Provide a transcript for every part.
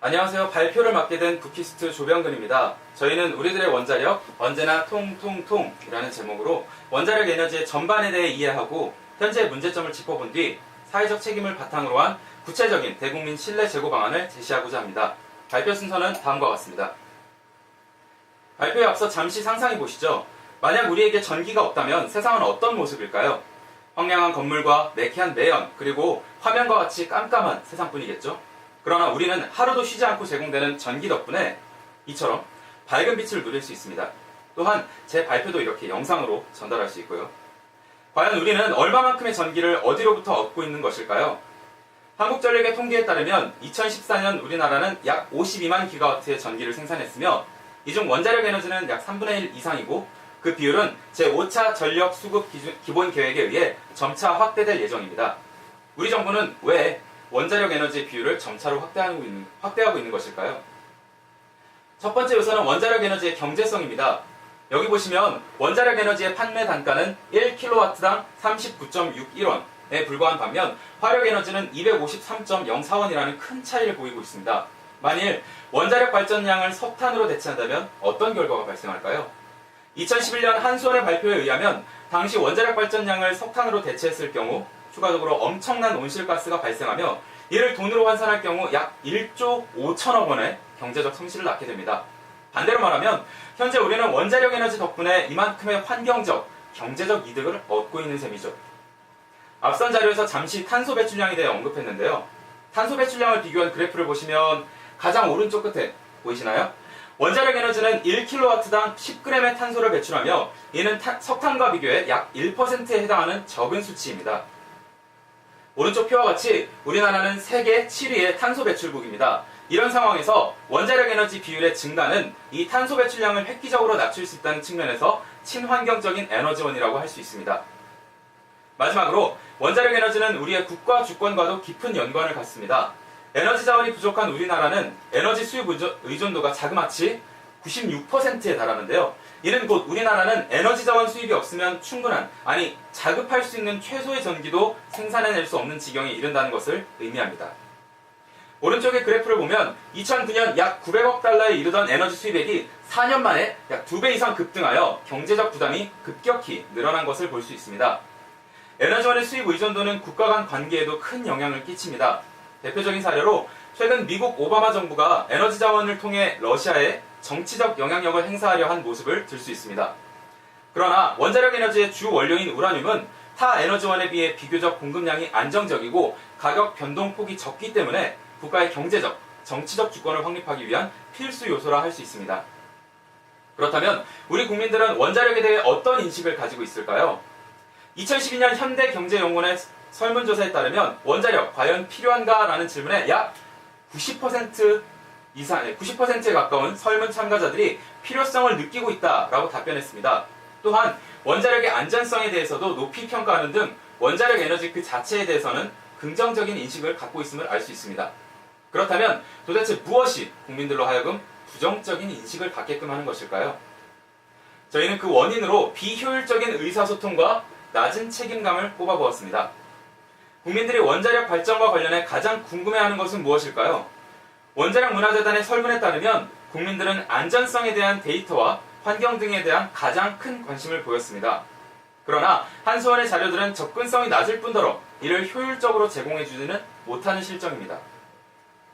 안녕하세요. 발표를 맡게 된 부키스트 조병근입니다. 저희는 우리들의 원자력 언제나 통통통이라는 제목으로 원자력 에너지의 전반에 대해 이해하고 현재의 문제점을 짚어본 뒤 사회적 책임을 바탕으로 한 구체적인 대국민 신뢰 제고 방안을 제시하고자 합니다. 발표 순서는 다음과 같습니다. 발표에 앞서 잠시 상상해 보시죠. 만약 우리에게 전기가 없다면 세상은 어떤 모습일까요? 황량한 건물과 매캐한 매연, 그리고 화면과 같이 깜깜한 세상뿐이겠죠? 그러나 우리는 하루도 쉬지 않고 제공되는 전기 덕분에 이처럼 밝은 빛을 누릴 수 있습니다. 또한 제 발표도 이렇게 영상으로 전달할 수 있고요. 과연 우리는 얼마만큼의 전기를 어디로부터 얻고 있는 것일까요? 한국전력의 통계에 따르면 2014년 우리나라는 약 52만 기가와트의 전기를 생산했으며 이 중 원자력 에너지는 약 3분의 1 이상이고 그 비율은 제5차 전력 수급 기본 계획에 의해 점차 확대될 예정입니다. 우리 정부는 왜 원자력 에너지 비율을 점차로 확대하고 있는 것일까요? 첫 번째 요소는 원자력 에너지의 경제성입니다. 여기 보시면 원자력 에너지의 판매 단가는 1kW당 39.61원에 불과한 반면 화력 에너지는 253.04원이라는 큰 차이를 보이고 있습니다. 만일 원자력 발전량을 석탄으로 대체한다면 어떤 결과가 발생할까요? 2011년 한수원의 발표에 의하면 당시 원자력 발전량을 석탄으로 대체했을 경우 추가적으로 엄청난 온실가스가 발생하며 이를 돈으로 환산할 경우 약 1조 5천억 원의 경제적 손실을 낳게 됩니다. 반대로 말하면 현재 우리는 원자력 에너지 덕분에 이만큼의 환경적, 경제적 이득을 얻고 있는 셈이죠. 앞선 자료에서 잠시 탄소 배출량에 대해 언급했는데요. 탄소 배출량을 비교한 그래프를 보시면 가장 오른쪽 끝에 보이시나요? 원자력 에너지는 1kW당 10g의 탄소를 배출하며 이는 석탄과 비교해 약 1%에 해당하는 적은 수치입니다. 오른쪽 표와 같이 우리나라는 세계 7위의 탄소 배출국입니다. 이런 상황에서 원자력 에너지 비율의 증가는 이 탄소 배출량을 획기적으로 낮출 수 있다는 측면에서 친환경적인 에너지원이라고 할 수 있습니다. 마지막으로 원자력 에너지는 우리의 국가 주권과도 깊은 연관을 갖습니다. 에너지 자원이 부족한 우리나라는 에너지 수입 의존도가 자그마치 96%에 달하는데요. 이는 곧 우리나라는 에너지 자원 수입이 없으면 충분한, 아니 자급할 수 있는 최소의 전기도 생산해낼 수 없는 지경에 이른다는 것을 의미합니다. 오른쪽의 그래프를 보면 2009년 약 900억 달러에 이르던 에너지 수입액이 4년 만에 약 2배 이상 급등하여 경제적 부담이 급격히 늘어난 것을 볼 수 있습니다. 에너지원의 수입 의존도는 국가 간 관계에도 큰 영향을 끼칩니다. 대표적인 사례로 최근 미국 오바마 정부가 에너지 자원을 통해 러시아에 정치적 영향력을 행사하려 한 모습을 들 수 있습니다. 그러나 원자력 에너지의 주 원료인 우라늄은 타 에너지원에 비해 비교적 공급량이 안정적이고 가격 변동폭이 적기 때문에 국가의 경제적, 정치적 주권을 확립하기 위한 필수 요소라 할 수 있습니다. 그렇다면 우리 국민들은 원자력에 대해 어떤 인식을 가지고 있을까요? 2012년 현대경제연구원의 설문조사에 따르면 원자력 과연 필요한가? 라는 질문에 약 90%에 가까운 설문 참가자들이 필요성을 느끼고 있다라고 답변했습니다. 또한 원자력의 안전성에 대해서도 높이 평가하는 등 원자력 에너지 그 자체에 대해서는 긍정적인 인식을 갖고 있음을 알 수 있습니다. 그렇다면 도대체 무엇이 국민들로 하여금 부정적인 인식을 갖게끔 하는 것일까요? 저희는 그 원인으로 비효율적인 의사소통과 낮은 책임감을 꼽아보았습니다. 국민들이 원자력 발전과 관련해 가장 궁금해하는 것은 무엇일까요? 원자력 문화재단의 설문에 따르면 국민들은 안전성에 대한 데이터와 환경 등에 대한 가장 큰 관심을 보였습니다. 그러나 한수원의 자료들은 접근성이 낮을 뿐더러 이를 효율적으로 제공해주지는 못하는 실정입니다.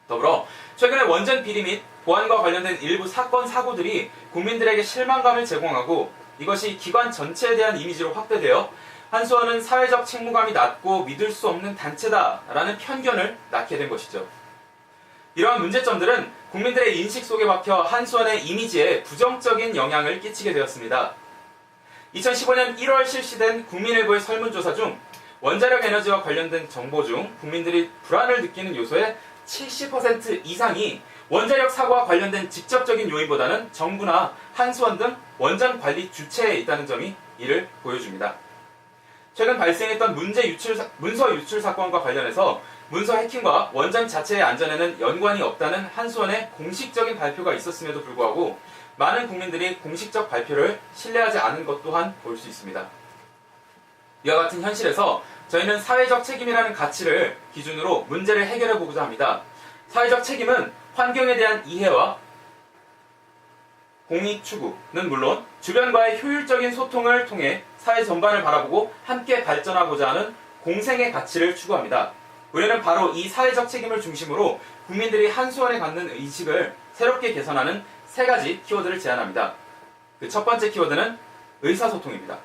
더불어 최근에 원전 비리 및 보안과 관련된 일부 사건 사고들이 국민들에게 실망감을 제공하고 이것이 기관 전체에 대한 이미지로 확대되어 한수원은 사회적 책무감이 낮고 믿을 수 없는 단체다라는 편견을 낳게 된 것이죠. 이러한 문제점들은 국민들의 인식 속에 박혀 한수원의 이미지에 부정적인 영향을 끼치게 되었습니다. 2015년 1월 실시된 국민일보의 설문조사 중 원자력 에너지와 관련된 정보 중 국민들이 불안을 느끼는 요소의 70% 이상이 원자력 사고와 관련된 직접적인 요인보다는 정부나 한수원 등 원전 관리 주체에 있다는 점이 이를 보여줍니다. 최근 발생했던 문서 유출 사건과 관련해서 문서 해킹과 원전 자체의 안전에는 연관이 없다는 한수원의 공식적인 발표가 있었음에도 불구하고 많은 국민들이 공식적 발표를 신뢰하지 않은 것 또한 볼 수 있습니다. 이와 같은 현실에서 저희는 사회적 책임이라는 가치를 기준으로 문제를 해결해 보고자 합니다. 사회적 책임은 환경에 대한 이해와 공익 추구는 물론 주변과의 효율적인 소통을 통해 사회 전반을 바라보고 함께 발전하고자 하는 공생의 가치를 추구합니다. 우리는 바로 이 사회적 책임을 중심으로 국민들이 한수원에 갖는 의식을 새롭게 개선하는 세 가지 키워드를 제안합니다. 그 첫 번째 키워드는 의사소통입니다.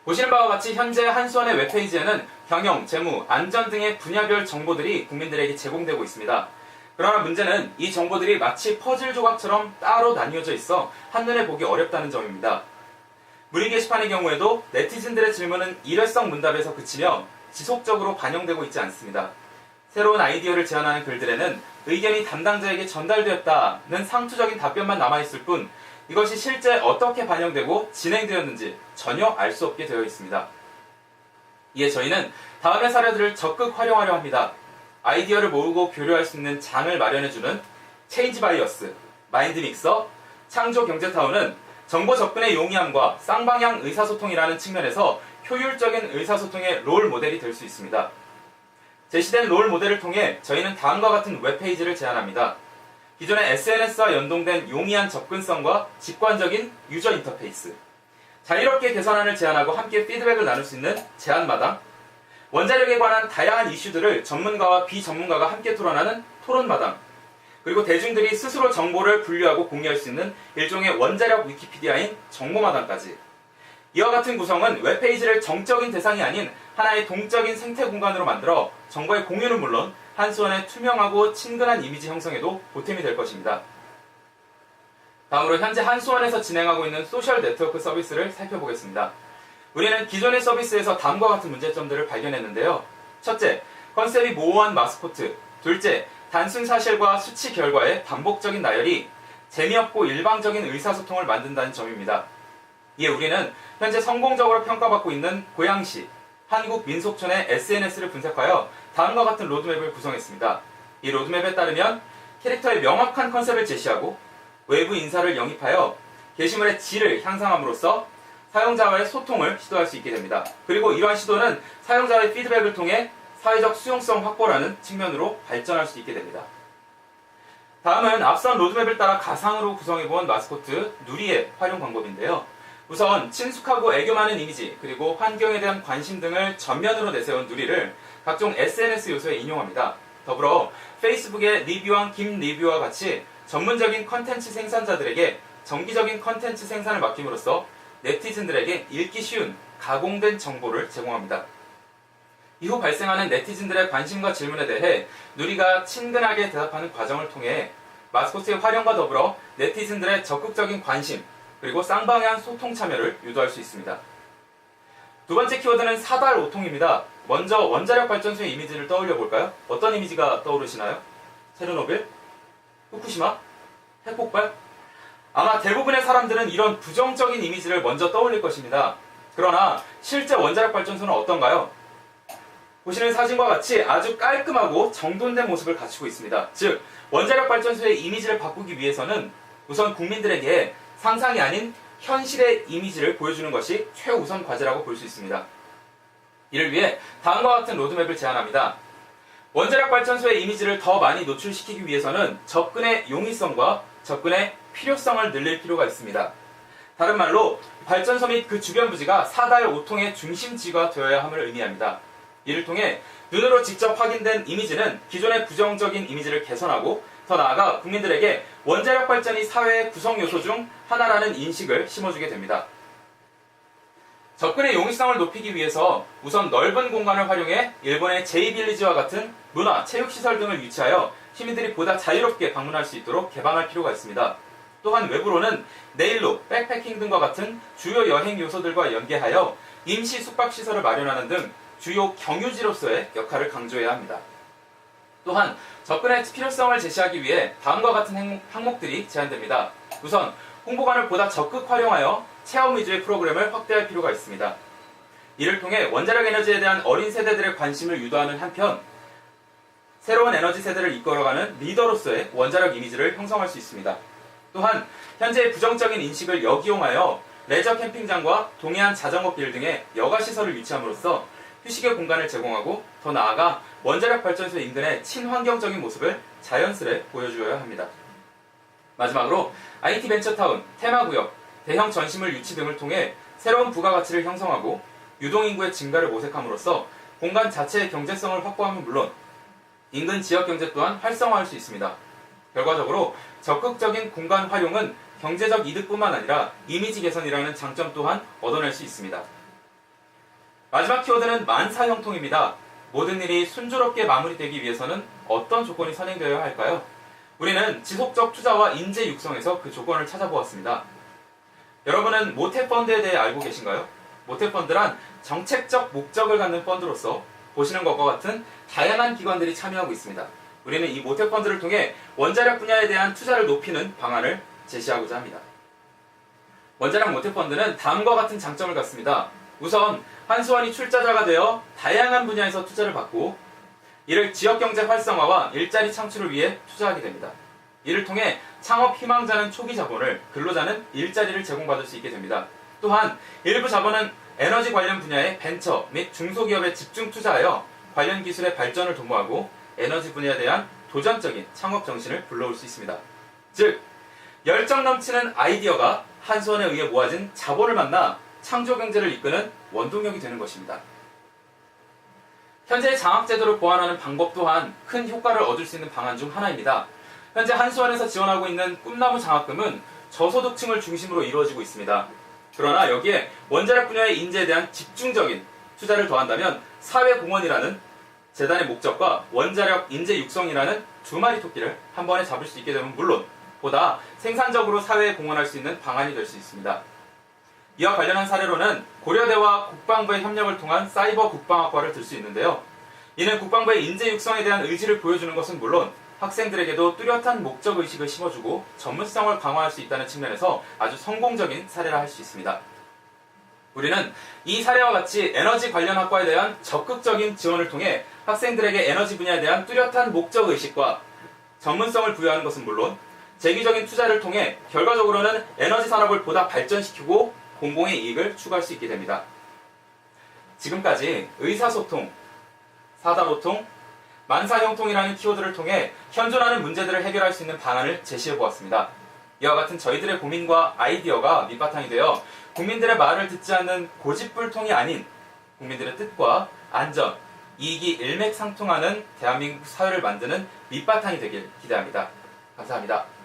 보시는 바와 같이 현재 한수원의 웹페이지에는 경영, 재무, 안전 등의 분야별 정보들이 국민들에게 제공되고 있습니다. 그러나 문제는 이 정보들이 마치 퍼즐 조각처럼 따로 나뉘어져 있어 한눈에 보기 어렵다는 점입니다. 문의 게시판의 경우에도 네티즌들의 질문은 일회성 문답에서 그치며 지속적으로 반영되고 있지 않습니다. 새로운 아이디어를 제안하는 글들에는 의견이 담당자에게 전달되었다는 상투적인 답변만 남아있을 뿐 이것이 실제 어떻게 반영되고 진행되었는지 전혀 알 수 없게 되어 있습니다. 이에 저희는 다음의 사례들을 적극 활용하려 합니다. 아이디어를 모으고 교류할 수 있는 장을 마련해주는 체인지 바이어스, 마인드 믹서, 창조 경제타운은 정보 접근의 용이함과 쌍방향 의사소통이라는 측면에서 효율적인 의사소통의 롤 모델이 될 수 있습니다. 제시된 롤 모델을 통해 저희는 다음과 같은 웹페이지를 제안합니다. 기존의 SNS와 연동된 용이한 접근성과 직관적인 유저 인터페이스, 자유롭게 개선안을 제안하고 함께 피드백을 나눌 수 있는 제안마당, 원자력에 관한 다양한 이슈들을 전문가와 비전문가가 함께 토론하는 토론마당, 그리고 대중들이 스스로 정보를 분류하고 공유할 수 있는 일종의 원자력 위키피디아인 정보마당까지. 이와 같은 구성은 웹페이지를 정적인 대상이 아닌 하나의 동적인 생태 공간으로 만들어 정보의 공유는 물론 한수원의 투명하고 친근한 이미지 형성에도 보탬이 될 것입니다. 다음으로 현재 한수원에서 진행하고 있는 소셜 네트워크 서비스를 살펴보겠습니다. 우리는 기존의 서비스에서 다음과 같은 문제점들을 발견했는데요. 첫째, 컨셉이 모호한 마스코트. 둘째, 단순 사실과 수치 결과의 반복적인 나열이 재미없고 일방적인 의사소통을 만든다는 점입니다. 이에 우리는 현재 성공적으로 평가받고 있는 고양시, 한국민속촌의 SNS를 분석하여 다음과 같은 로드맵을 구성했습니다. 이 로드맵에 따르면 캐릭터의 명확한 컨셉을 제시하고 외부 인사를 영입하여 게시물의 질을 향상함으로써 사용자와의 소통을 시도할 수 있게 됩니다. 그리고 이러한 시도는 사용자의 피드백을 통해 사회적 수용성 확보라는 측면으로 발전할 수 있게 됩니다. 다음은 앞선 로드맵을 따라 가상으로 구성해본 마스코트 누리의 활용 방법인데요. 우선 친숙하고 애교 많은 이미지 그리고 환경에 대한 관심 등을 전면으로 내세운 누리를 각종 SNS 요소에 인용합니다. 더불어 페이스북의 리뷰왕 김리뷰와 같이 전문적인 컨텐츠 생산자들에게 정기적인 컨텐츠 생산을 맡김으로써 네티즌들에게 읽기 쉬운 가공된 정보를 제공합니다. 이후 발생하는 네티즌들의 관심과 질문에 대해 누리가 친근하게 대답하는 과정을 통해 마스코트의 활용과 더불어 네티즌들의 적극적인 관심 그리고 쌍방향 소통 참여를 유도할 수 있습니다. 두 번째 키워드는 사달 오통입니다. 먼저 원자력 발전소의 이미지를 떠올려 볼까요? 어떤 이미지가 떠오르시나요? 체르노빌? 후쿠시마? 핵폭발? 아마 대부분의 사람들은 이런 부정적인 이미지를 먼저 떠올릴 것입니다. 그러나 실제 원자력 발전소는 어떤가요? 보시는 사진과 같이 아주 깔끔하고 정돈된 모습을 갖추고 있습니다. 즉, 원자력 발전소의 이미지를 바꾸기 위해서는 우선 국민들에게 상상이 아닌 현실의 이미지를 보여주는 것이 최우선 과제라고 볼 수 있습니다. 이를 위해 다음과 같은 로드맵을 제안합니다. 원자력 발전소의 이미지를 더 많이 노출시키기 위해서는 접근의 용이성과 접근의 필요성을 늘릴 필요가 있습니다. 다른 말로 발전소 및 그 주변 부지가 사달 오통의 중심지가 되어야 함을 의미합니다. 이를 통해 눈으로 직접 확인된 이미지는 기존의 부정적인 이미지를 개선하고 더 나아가 국민들에게 원자력 발전이 사회의 구성 요소 중 하나라는 인식을 심어주게 됩니다. 접근의 용이성을 높이기 위해서 우선 넓은 공간을 활용해 일본의 제이빌리지와 같은 문화, 체육시설 등을 유치하여 시민들이 보다 자유롭게 방문할 수 있도록 개방할 필요가 있습니다. 또한 외부로는 네일로, 백패킹 등과 같은 주요 여행 요소들과 연계하여 임시 숙박시설을 마련하는 등 주요 경유지로서의 역할을 강조해야 합니다. 또한 접근의 필요성을 제시하기 위해 다음과 같은 항목들이 제안됩니다. 우선 홍보관을 보다 적극 활용하여 체험 위주의 프로그램을 확대할 필요가 있습니다. 이를 통해 원자력 에너지에 대한 어린 세대들의 관심을 유도하는 한편 새로운 에너지 세대를 이끌어가는 리더로서의 원자력 이미지를 형성할 수 있습니다. 또한 현재의 부정적인 인식을 역이용하여 레저 캠핑장과 동해안 자전거 길 등의 여가시설을 유치함으로써 휴식의 공간을 제공하고 더 나아가 원자력 발전소 인근의 친환경적인 모습을 자연스레 보여주어야 합니다. 마지막으로 IT 벤처타운, 테마구역, 대형 전시물 유치 등을 통해 새로운 부가가치를 형성하고 유동인구의 증가를 모색함으로써 공간 자체의 경제성을 확보하면 물론 인근 지역 경제 또한 활성화할 수 있습니다. 결과적으로 적극적인 공간 활용은 경제적 이득뿐만 아니라 이미지 개선이라는 장점 또한 얻어낼 수 있습니다. 마지막 키워드는 만사형통입니다. 모든 일이 순조롭게 마무리되기 위해서는 어떤 조건이 선행되어야 할까요? 우리는 지속적 투자와 인재 육성에서 그 조건을 찾아보았습니다. 여러분은 모태펀드에 대해 알고 계신가요? 모태펀드란 정책적 목적을 갖는 펀드로서 보시는 것과 같은 다양한 기관들이 참여하고 있습니다. 우리는 이 모태펀드를 통해 원자력 분야에 대한 투자를 높이는 방안을 제시하고자 합니다. 원자력 모태펀드는 다음과 같은 장점을 갖습니다. 우선 한수원이 출자자가 되어 다양한 분야에서 투자를 받고 이를 지역경제 활성화와 일자리 창출을 위해 투자하게 됩니다. 이를 통해 창업 희망자는 초기 자본을, 근로자는 일자리를 제공받을 수 있게 됩니다. 또한 일부 자본은 에너지 관련 분야의 벤처 및 중소기업에 집중 투자하여 관련 기술의 발전을 도모하고 에너지 분야에 대한 도전적인 창업 정신을 불러올 수 있습니다. 즉, 열정 넘치는 아이디어가 한수원에 의해 모아진 자본을 만나 창조 경제를 이끄는 원동력이 되는 것입니다. 현재 장학제도를 보완하는 방법 또한 큰 효과를 얻을 수 있는 방안 중 하나입니다. 현재 한수원에서 지원하고 있는 꿈나무 장학금은 저소득층을 중심으로 이루어지고 있습니다. 그러나 여기에 원자력 분야의 인재에 대한 집중적인 투자를 더한다면 사회공헌이라는 재단의 목적과 원자력 인재 육성이라는 두 마리 토끼를 한 번에 잡을 수 있게 되면 물론 보다 생산적으로 사회에 공헌할 수 있는 방안이 될 수 있습니다. 이와 관련한 사례로는 고려대와 국방부의 협력을 통한 사이버 국방학과를 들 수 있는데요. 이는 국방부의 인재 육성에 대한 의지를 보여주는 것은 물론 학생들에게도 뚜렷한 목적의식을 심어주고 전문성을 강화할 수 있다는 측면에서 아주 성공적인 사례라 할 수 있습니다. 우리는 이 사례와 같이 에너지 관련 학과에 대한 적극적인 지원을 통해 학생들에게 에너지 분야에 대한 뚜렷한 목적의식과 전문성을 부여하는 것은 물론 재기적인 투자를 통해 결과적으로는 에너지 산업을 보다 발전시키고 공공의 이익을 추구할 수 있게 됩니다. 지금까지 의사소통, 사다로통, 만사형통이라는 키워드를 통해 현존하는 문제들을 해결할 수 있는 방안을 제시해보았습니다. 이와 같은 저희들의 고민과 아이디어가 밑바탕이 되어 국민들의 말을 듣지 않는 고집불통이 아닌 국민들의 뜻과 안전, 이익이 일맥상통하는 대한민국 사회를 만드는 밑바탕이 되길 기대합니다. 감사합니다.